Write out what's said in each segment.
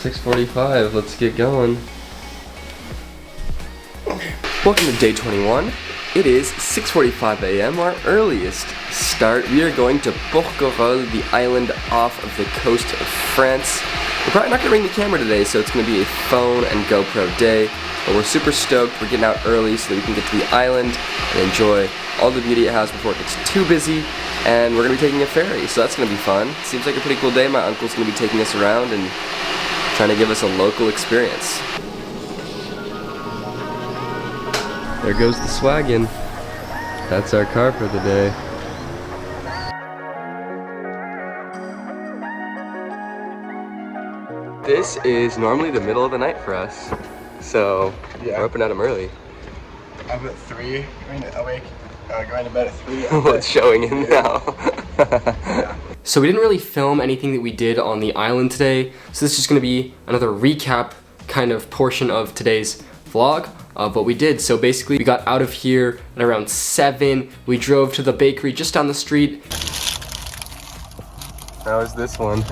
6:45, let's get going. Welcome to day 21. It is 6:45 a.m., our earliest start. We are going to Porquerolles, the island off of the coast of France. We're probably not going to bring the camera today, so it's going to be a phone and GoPro day. But we're super stoked. We're getting out early so that we can get to the island and enjoy all the beauty it has before it gets too busy. And we're going to be taking a ferry, so that's going to be fun. Seems like a pretty cool day. My uncle's going to be taking us around and trying to give us a local experience. There goes the swaggin'. That's our car for the day. This is normally the middle of the night for us, so yeah. We're up and at 'em early. I'm at 3, going to bed at 3. Well, it's showing in now. Yeah. So we didn't really film anything that we did on the island today, so this is just going to be another recap kind of portion of today's vlog of what we did. So basically we got out of here at around 7, we drove to the bakery just down the street. How is this one?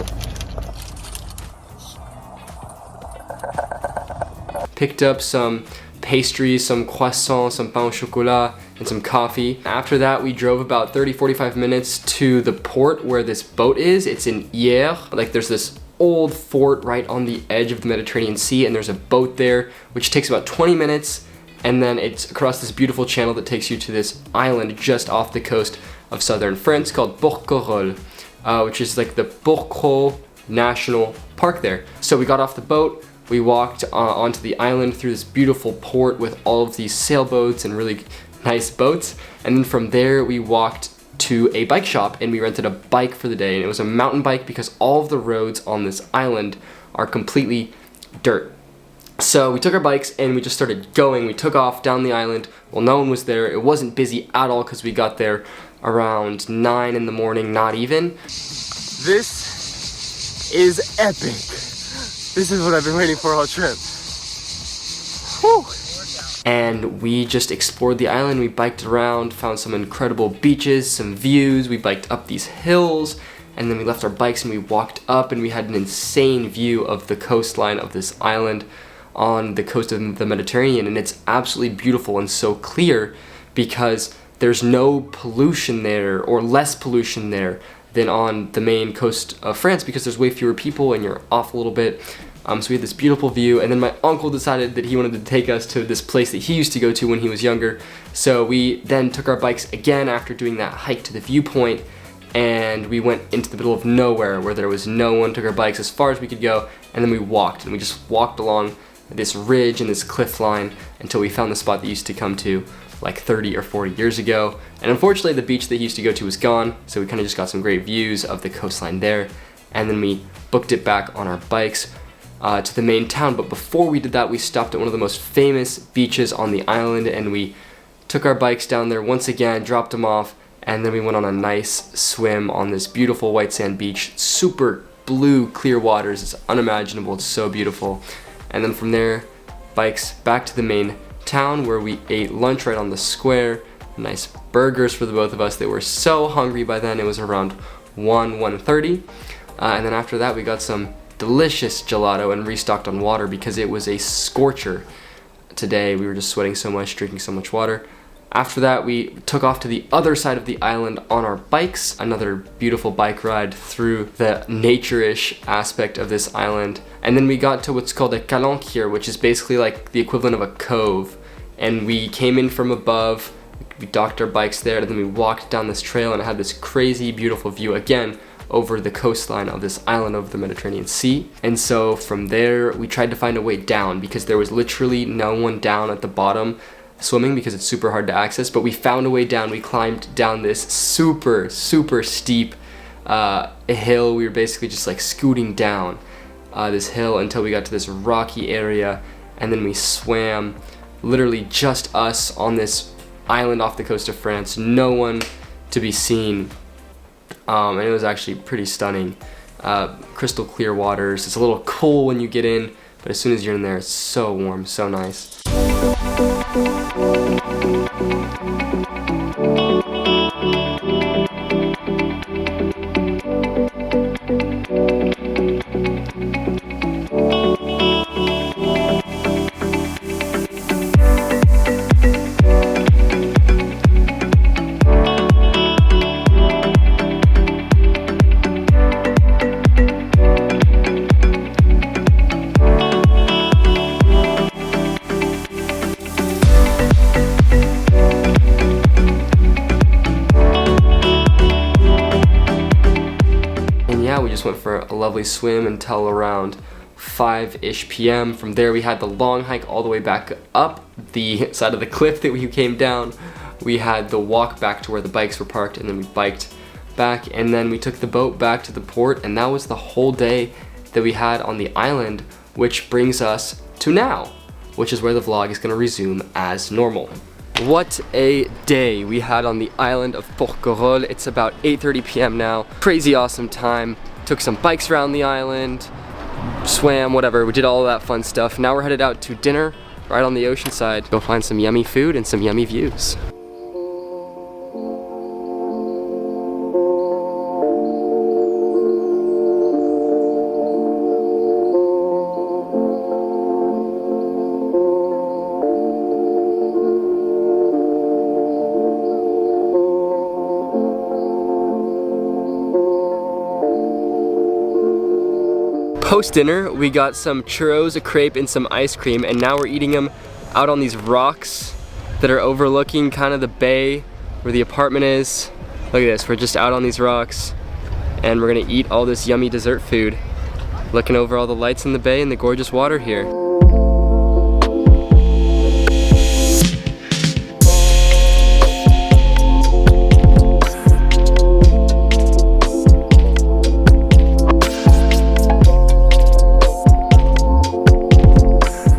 Picked up some pastries, some croissants, some pain au chocolat, and some coffee. After that, we drove about 30-45 minutes to the port where this boat is. It's in Hyères. Like, there's this old fort right on the edge of the Mediterranean Sea, and there's a boat there, which takes about 20 minutes, and then it's across this beautiful channel that takes you to this island just off the coast of southern France called Porquerolles, which is like the Porquerolles National Park there. So we got off the boat, we walked onto the island through this beautiful port with all of these sailboats and really nice boats, and then from there we walked to a bike shop and we rented a bike for the day, and it was a mountain bike because all of the roads on this island are completely dirt. So we took our bikes and we just started going. We took off down the island. Well, no one was there. It wasn't busy at all because we got there around 9 in the morning, not even. This is epic. This is what I've been waiting for all trip. Whew. And we just explored the island. We biked around, found some incredible beaches, some views. We biked up these hills, and then we left our bikes and we walked up, and we had an insane view of the coastline of this island on the coast of the Mediterranean. And it's absolutely beautiful and so clear because there's no pollution there, or less pollution there than on the main coast of France, because there's way fewer people and you're off a little bit. So we had this beautiful view, and then my uncle decided that he wanted to take us to this place that he used to go to when he was younger. So we then took our bikes again after doing that hike to the viewpoint, and we went into the middle of nowhere where there was no one, took our bikes as far as we could go, and then we walked, and we just walked along this ridge and this cliff line until we found the spot that used to come to like 30 or 40 years ago. And unfortunately the beach that he used to go to was gone, so we kind of just got some great views of the coastline there, and then we booked it back on our bikes to the main town. But before we did that, we stopped at one of the most famous beaches on the island, and we took our bikes down there once again, dropped them off, and then we went on a nice swim on this beautiful white sand beach. Super blue, clear waters. It's unimaginable. It's so beautiful. And then from there, bikes back to the main town where we ate lunch right on the square. Nice burgers for the both of us. They were so hungry by then. It was around 1:30. And then after that, we got some delicious gelato and restocked on water because it was a scorcher today. We were just sweating so much, drinking so much water. After that, we took off to the other side of the island on our bikes. Another beautiful bike ride through the nature-ish aspect of this island. And then we got to what's called a Calanque here, which is basically like the equivalent of a cove. And we came in from above, we docked our bikes there, and then we walked down this trail, and it had this crazy beautiful view again over the coastline of this island of the Mediterranean Sea. And so from there, we tried to find a way down because there was literally no one down at the bottom swimming because it's super hard to access, but we found a way down. We climbed down this super steep hill. We were basically just like scooting down this hill until we got to this rocky area, and then we swam, literally just us on this island off the coast of France, no one to be seen, and it was actually pretty stunning. Crystal clear waters. It's a little cool when you get in, but as soon as you're in there, it's so warm, so nice. lovely swim until around 5-ish p.m. From there we had the long hike all the way back up the side of the cliff that we came down. We had the walk back to where the bikes were parked, and then we biked back, and then we took the boat back to the port, and that was the whole day that we had on the island, which brings us to now, which is where the vlog is going to resume as normal. What a day we had on the island of Porquerolles. It's about 8:30 p.m. now. Crazy awesome time. Took some bikes around the island, swam, whatever. We did all of that fun stuff. Now we're headed out to dinner right on the ocean side. Go find some yummy food and some yummy views. Post dinner, we got some churros, a crepe, and some ice cream, and now we're eating them out on these rocks that are overlooking kind of the bay where the apartment is. Look at this, we're just out on these rocks, and we're gonna eat all this yummy dessert food, looking over all the lights in the bay and the gorgeous water here.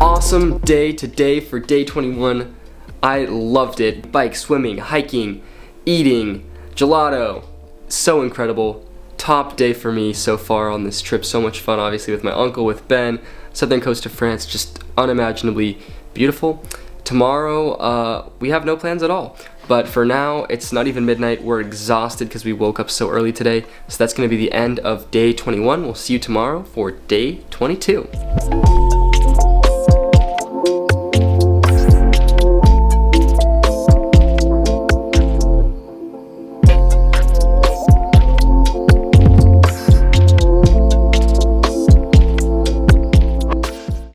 Awesome day today for day 21. I loved it. Bike, swimming, hiking, eating, gelato. So incredible. Top day for me so far on this trip. So much fun, obviously, with my uncle, with Ben. Southern coast of France, just unimaginably beautiful. Tomorrow, we have no plans at all. But for now, it's not even midnight. We're exhausted because we woke up so early today. So that's going to be the end of day 21. We'll see you tomorrow for day 22.